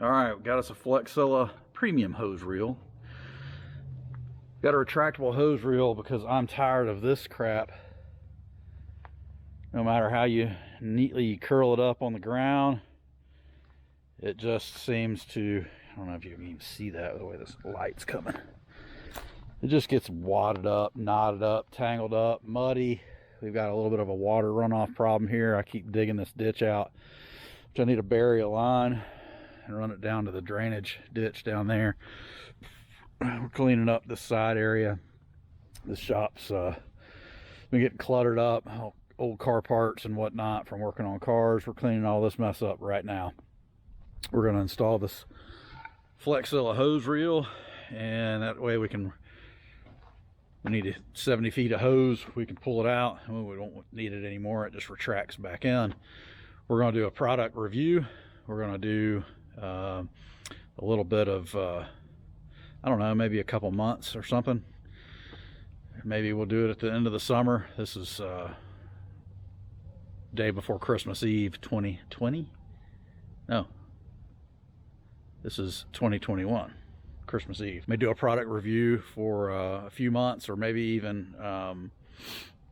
All right, we got us a Flexzilla premium hose reel. Got a retractable hose reel because I'm tired of this crap. No matter how you neatly curl it up on the ground, it just seems to, I don't know if you can even see that the way this light's coming. It just gets wadded up, knotted up, tangled up, muddy. We've got a little bit of a water runoff problem here. I keep digging this ditch out, which I need to bury a line and run it down to the drainage ditch down there. We're cleaning up this side area. The shop's been getting cluttered up, old car parts and whatnot from working on cars. We're cleaning all this mess up right now. We're going to install this Flexzilla hose reel, and that way we need 70 feet of hose. We can pull it out, and when we don't need it anymore, it just retracts back in. We're going to do a product review. We're going to do a little bit of I don't know, maybe a couple months or something. Maybe we'll do it at the end of the summer. This is day before Christmas Eve 2020. No, this is 2021, Christmas Eve. May do a product review for a few months, or maybe even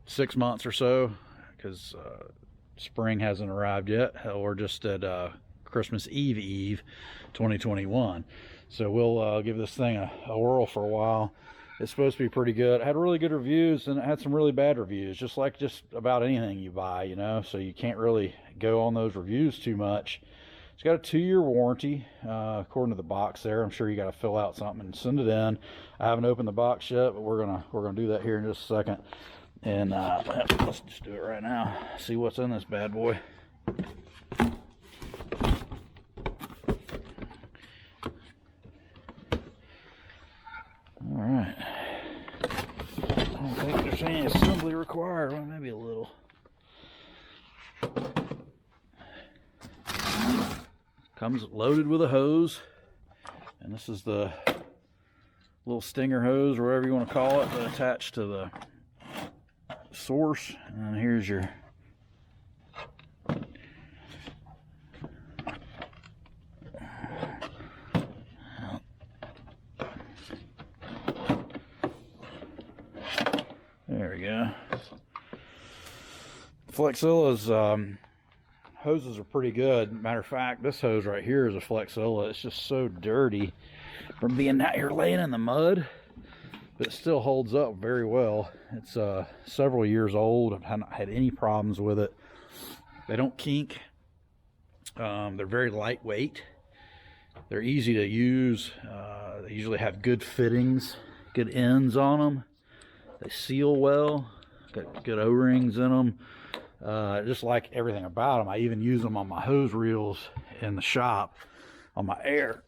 6 months or so, because spring hasn't arrived yet. Hell, we're just at Christmas Eve 2021. So we'll give this thing a whirl for a while. It's supposed to be pretty good. It had really good reviews, and it had some really bad reviews, just like just about anything you buy, you know, so you can't really go on those reviews too much. It's got a 2-year warranty, according to the box there. I'm sure you got to fill out something and send it in. I haven't opened the box yet, but we're gonna do that here in just a second. And let's just do it right now. See what's in this bad boy. All right. I don't think there's any assembly required. Well, maybe a little. Comes loaded with a hose, and this is the little stinger hose, or whatever you want to call it, attached to the source. And here's your there we go. Flexzilla's hoses are pretty good. Matter of fact, this hose right here is a Flexzilla. It's just so dirty from being out here laying in the mud, but it still holds up very well. It's several years old. I've not had any problems with it. They don't kink. They're very lightweight. They're easy to use. They usually have good fittings, good ends on them. They seal well. Got good O-rings in them. Just like everything about them. I even use them on my hose reels in the shop on my air.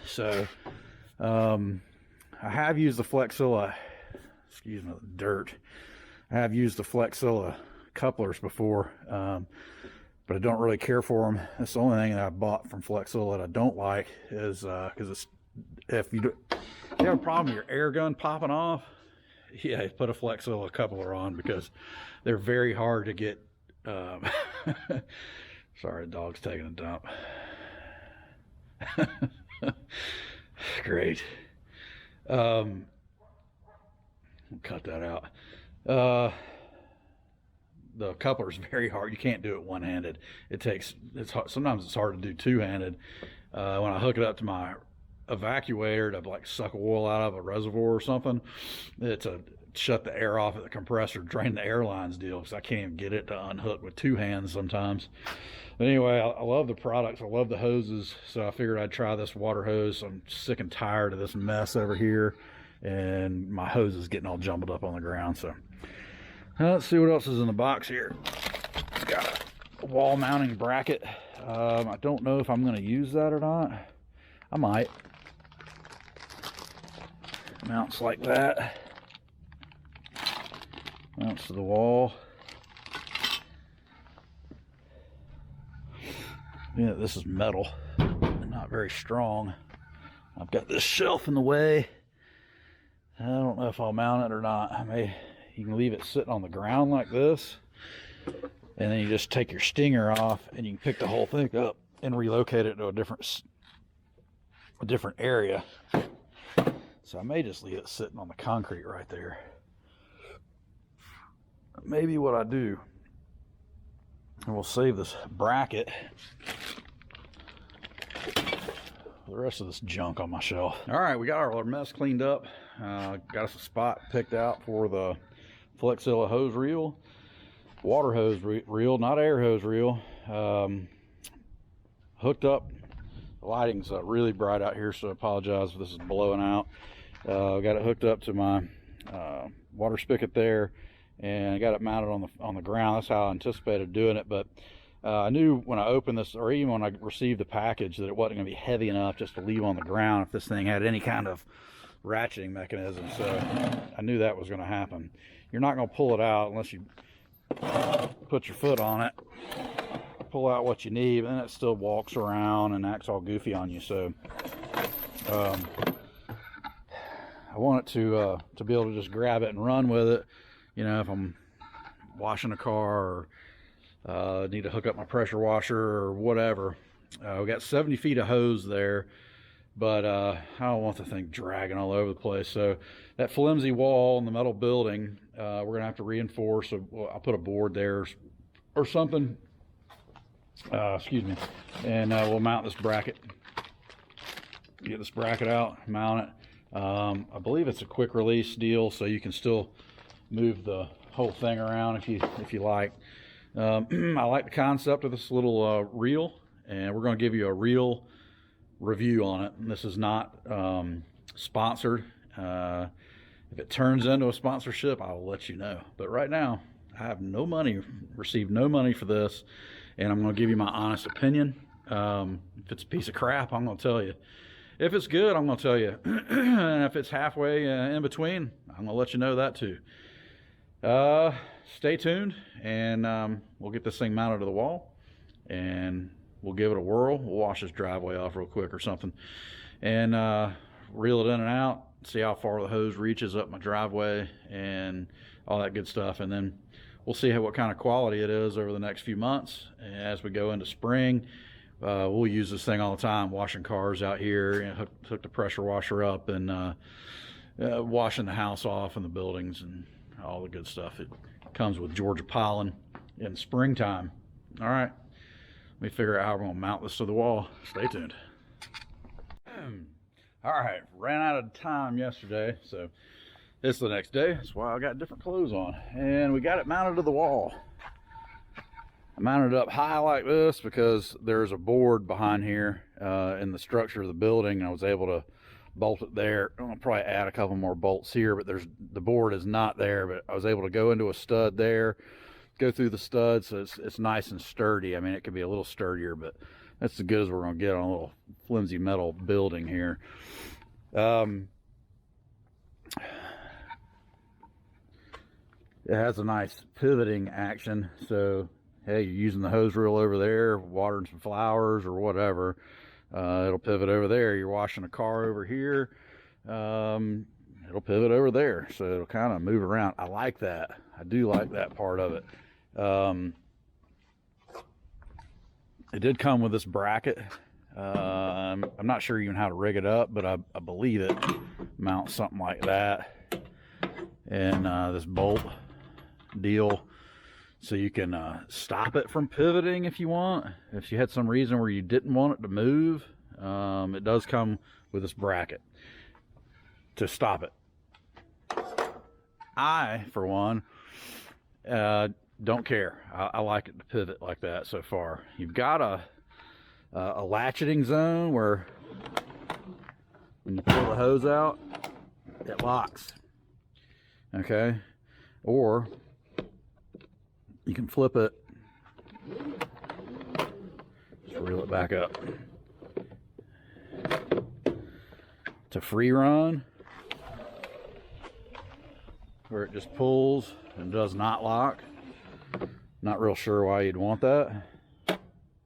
So I have used the Flexzilla, excuse me, the dirt. I have used the Flexzilla couplers before, but I don't really care for them. That's the only thing that I bought from Flexzilla that I don't like is because it's if you have a problem with your air gun popping off, yeah, put a Flexzilla coupler on, because they're very hard to get. Sorry, the dog's taking a dump. Great. Cut that out. The coupler's very hard. You can't do it one-handed. It's hard. Sometimes it's hard to do two-handed. When I hook it up to my evacuator to like suck oil out of a reservoir or something, it's a shut the air off at the compressor, drain the air lines deal, because I can't even get it to unhook with two hands sometimes. But anyway, I love the products. I love the hoses, so I figured I'd try this water hose. I'm sick and tired of this mess over here, and my hose is getting all jumbled up on the ground. So let's see what else is in the box here. It's got a wall mounting bracket. I don't know if I'm going to use that or not. I might. Mounts like that. Mounts to the wall. Yeah, this is metal, not very strong. I've got this shelf in the way. I don't know if I'll mount it or not. You can leave it sitting on the ground like this, and then you just take your stinger off and you can pick the whole thing up and relocate it to a different area. So I may just leave it sitting on the concrete right there. Maybe what I do, and we'll save this bracket, the rest of this junk on my shelf. All right, we got our mess cleaned up. Got us a spot picked out for the Flexzilla hose reel, water hose reel, not air hose reel. Hooked up. The lighting's really bright out here, so I apologize if this is blowing out. Got it hooked up to my water spigot there, and I got it mounted on the ground. That's how I anticipated doing it, but I knew when I opened this, or even when I received the package, that it wasn't going to be heavy enough just to leave on the ground if this thing had any kind of ratcheting mechanism. So I knew that was going to happen. You're not going to pull it out unless you put your foot on it, pull out what you need, and it still walks around and acts all goofy on you. So I want it to be able to just grab it and run with it. You know, if I'm washing a car or need to hook up my pressure washer or whatever. We got 70 feet of hose there, but I don't want the thing dragging all over the place. So that flimsy wall in the metal building, we're gonna have to reinforce. So I'll put a board there or something. Excuse me. And we'll mount this bracket. Get this bracket out, mount it. I believe it's a quick release deal, so you can still move the whole thing around if you like. I like the concept of this little reel, and we're going to give you a real review on it. And this is not sponsored. If it turns into a sponsorship, I will let you know. But right now, I have no money, received no money for this, and I'm going to give you my honest opinion. If it's a piece of crap, I'm going to tell you. If it's good, I'm going to tell you. And if it's halfway in between, I'm going to let you know that too. Stay tuned, and we'll get this thing mounted to the wall, and we'll give it a whirl. We'll wash this driveway off real quick or something, and reel it in and out, see how far the hose reaches up my driveway and all that good stuff. And then we'll see what kind of quality it is over the next few months. And as we go into spring, we'll use this thing all the time, washing cars out here, and hook the pressure washer up, and washing the house off and the buildings and all the good stuff. It comes with Georgia pollen in springtime. All right, let me figure out how we're going to mount this to the wall. Stay tuned. All right, ran out of time yesterday, so it's the next day. That's why I got different clothes on, and we got it mounted to the wall. I mounted it up high like this because there's a board behind here in the structure of the building, and I was able to bolt it there. I'm gonna probably add a couple more bolts here, but the board is not there, but I was able to go into a stud there, go through the stud, so it's nice and sturdy. I mean, it could be a little sturdier, but that's as good as we're gonna get on a little flimsy metal building here. It has a nice pivoting action, so hey, you're using the hose reel over there, watering some flowers or whatever, it'll pivot over there. You're washing a car over here, it'll pivot over there, so it'll kind of move around. I like that. I do like that part of it. It did come with this bracket. I'm not sure even how to rig it up, but I believe it mounts something like that, and this bolt deal, so you can stop it from pivoting if you want. If you had some reason where you didn't want it to move, it does come with this bracket to stop it. I, for one, don't care. I like it to pivot like that so far. You've got a latcheting zone where when you pull the hose out, it locks. Okay? Or you can flip it, just reel it back up. It's a free run where it just pulls and does not lock. Not real sure why you'd want that,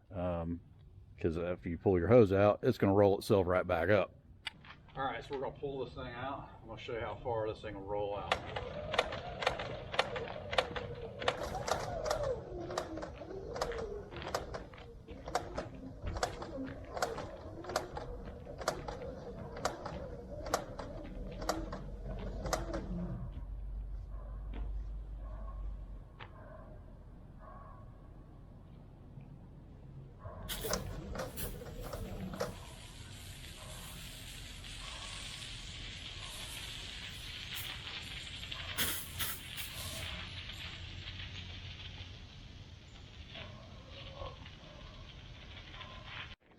because if you pull your hose out, it's going to roll itself right back up. All right, so we're going to pull this thing out. I'm going to show you how far this thing will roll out.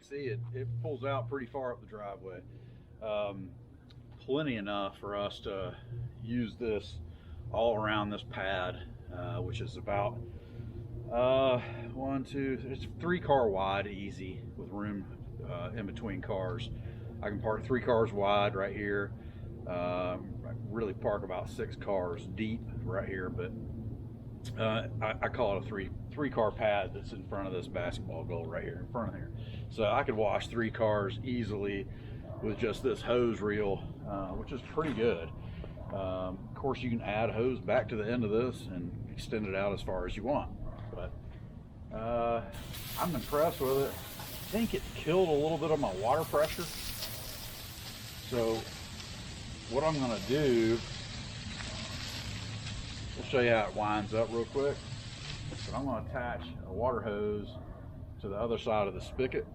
see it pulls out pretty far up the driveway. Plenty enough for us to use this all around this pad, which is about it's 3 car wide, easy, with room in between cars. I can park 3 cars wide right here. I really park about 6 cars deep right here, but I call it a three car pad that's in front of this basketball goal right here in front of here. So I could wash 3 cars easily with just this hose reel, which is pretty good. Of course, you can add hose back to the end of this and extend it out as far as you want. But I'm impressed with it. I think it killed a little bit of my water pressure. So what I'm going to do, we'll show you how it winds up real quick. But I'm going to attach a water hose to the other side of the spigot.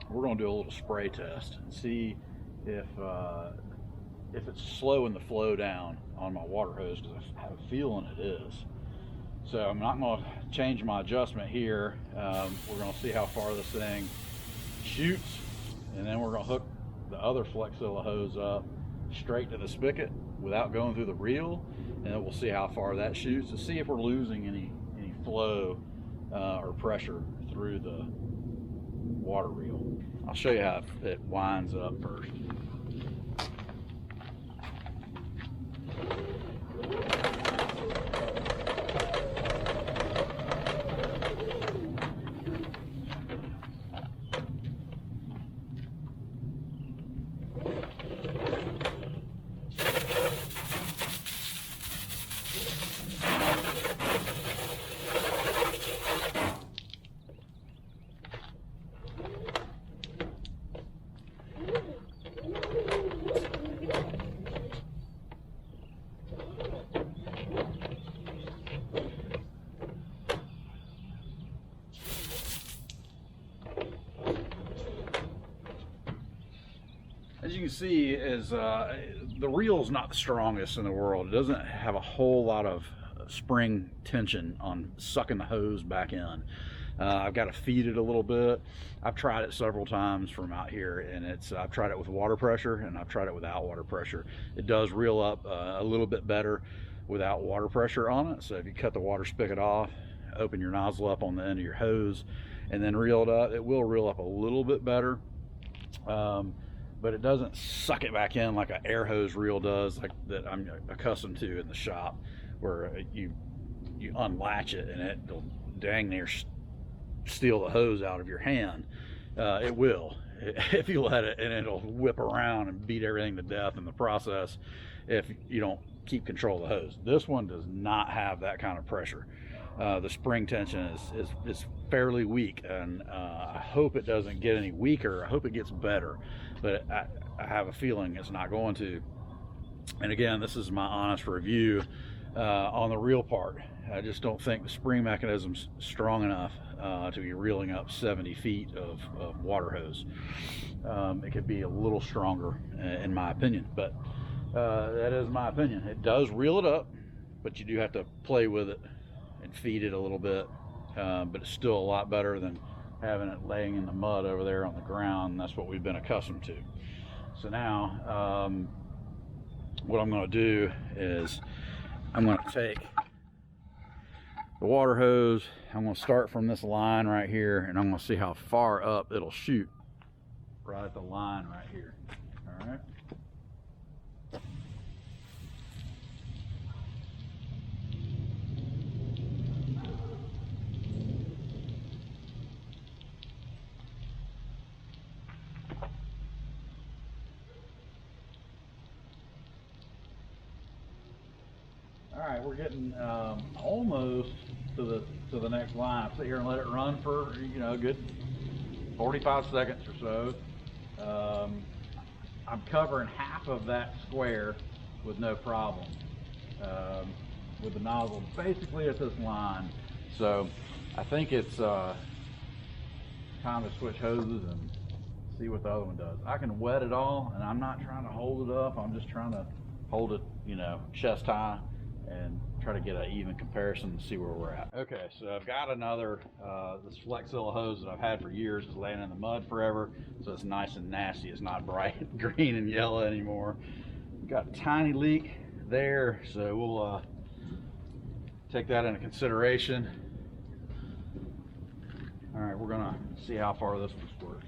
We're going to do a little spray test and see if it's slowing the flow down on my water hose, because I have a feeling it is. So I'm not going to change my adjustment here. We're going to see how far this thing shoots, and then we're going to hook the other Flexzilla hose up straight to the spigot without going through the reel, and then we'll see how far that shoots to see if we're losing any flow or pressure through the water reel. I'll show you how it winds up first. As you can see, the reel is not the strongest in the world. It doesn't have a whole lot of spring tension on sucking the hose back in. I've got to feed it a little bit. I've tried it several times from out here, and I've tried it with water pressure and I've tried it without water pressure. It does reel up a little bit better without water pressure on it. So if you cut the water spigot off, open your nozzle up on the end of your hose, and then reel it up, it will reel up a little bit better. But it doesn't suck it back in like an air hose reel does, like that I'm accustomed to in the shop, where you unlatch it and it'll dang near steal the hose out of your hand. It will, if you let it, and it'll whip around and beat everything to death in the process if you don't keep control of the hose. This one does not have that kind of pressure. The spring tension is fairly weak, and I hope it doesn't get any weaker. I hope it gets better, but I have a feeling it's not going to. And again, this is my honest review on the reel part. I just don't think the spring mechanism's strong enough to be reeling up 70 feet of water hose. It could be a little stronger in my opinion, but that is my opinion. It does reel it up, but you do have to play with it and feed it a little bit, but it's still a lot better than having it laying in the mud over there on the ground. That's what we've been accustomed to. So now what I'm going to do is I'm going to take the water hose, I'm going to start from this line right here, and I'm going to see how far up it'll shoot right at the line right here. All right. All right, we're getting almost to the next line. I'll sit here and let it run for a good 45 seconds or so. I'm covering half of that square with no problem with the nozzle basically at this line. So I think it's time to switch hoses and see what the other one does. I can wet it all, and I'm not trying to hold it up. I'm just trying to hold it, chest high and try to get an even comparison and see where we're at. Okay, so I've got another, this Flexzilla hose that I've had for years is laying in the mud forever, so it's nice and nasty. It's not bright green and yellow anymore. Got a tiny leak there, so we'll take that into consideration. All right, we're gonna see how far this works.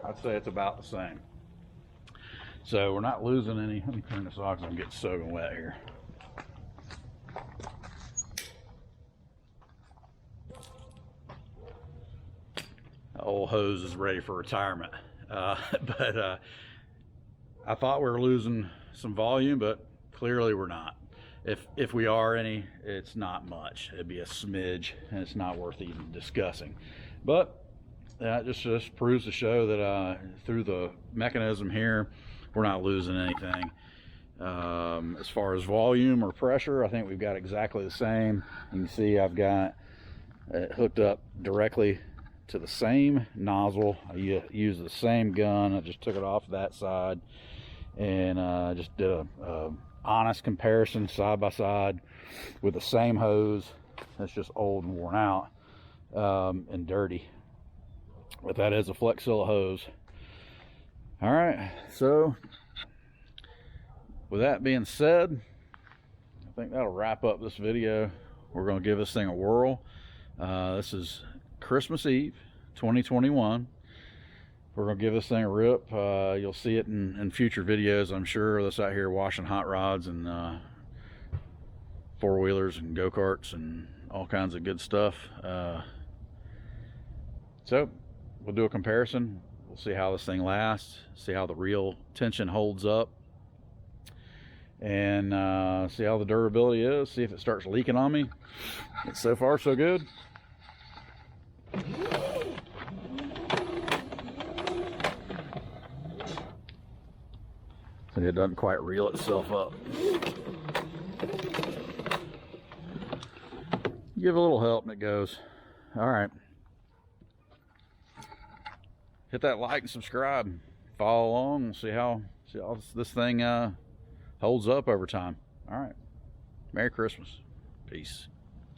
I'd say it's about the same. So we're not losing any. Let me turn this off because I'm getting soaking wet here. The old hose is ready for retirement. But I thought we were losing some volume, but clearly we're not. If we are any, it's not much. It'd be a smidge, and it's not worth even discussing. But that just proves to show that through the mechanism here, we're not losing anything. As far as volume or pressure, I think we've got exactly the same. You can see I've got it hooked up directly to the same nozzle. I use the same gun. I just took it off that side and just did a honest comparison side by side with the same hose that's just old and worn out and dirty. But that is a Flexzilla hose. All right, so with that being said, I think that'll wrap up this video. We're going to give this thing a whirl. This is Christmas Eve 2021. We're going to give this thing a rip. You'll see it in future videos, I'm sure. Us out here washing hot rods and four-wheelers and go-karts and all kinds of good stuff. So we'll do a comparison. We'll see how this thing lasts, see how the real tension holds up, and see how the durability is, see if it starts leaking on me. So far, so good. So it doesn't quite reel itself up. Give a little help and it goes. All right. Hit that like and subscribe. Follow along and see how this thing holds up over time. All right. Merry Christmas. Peace.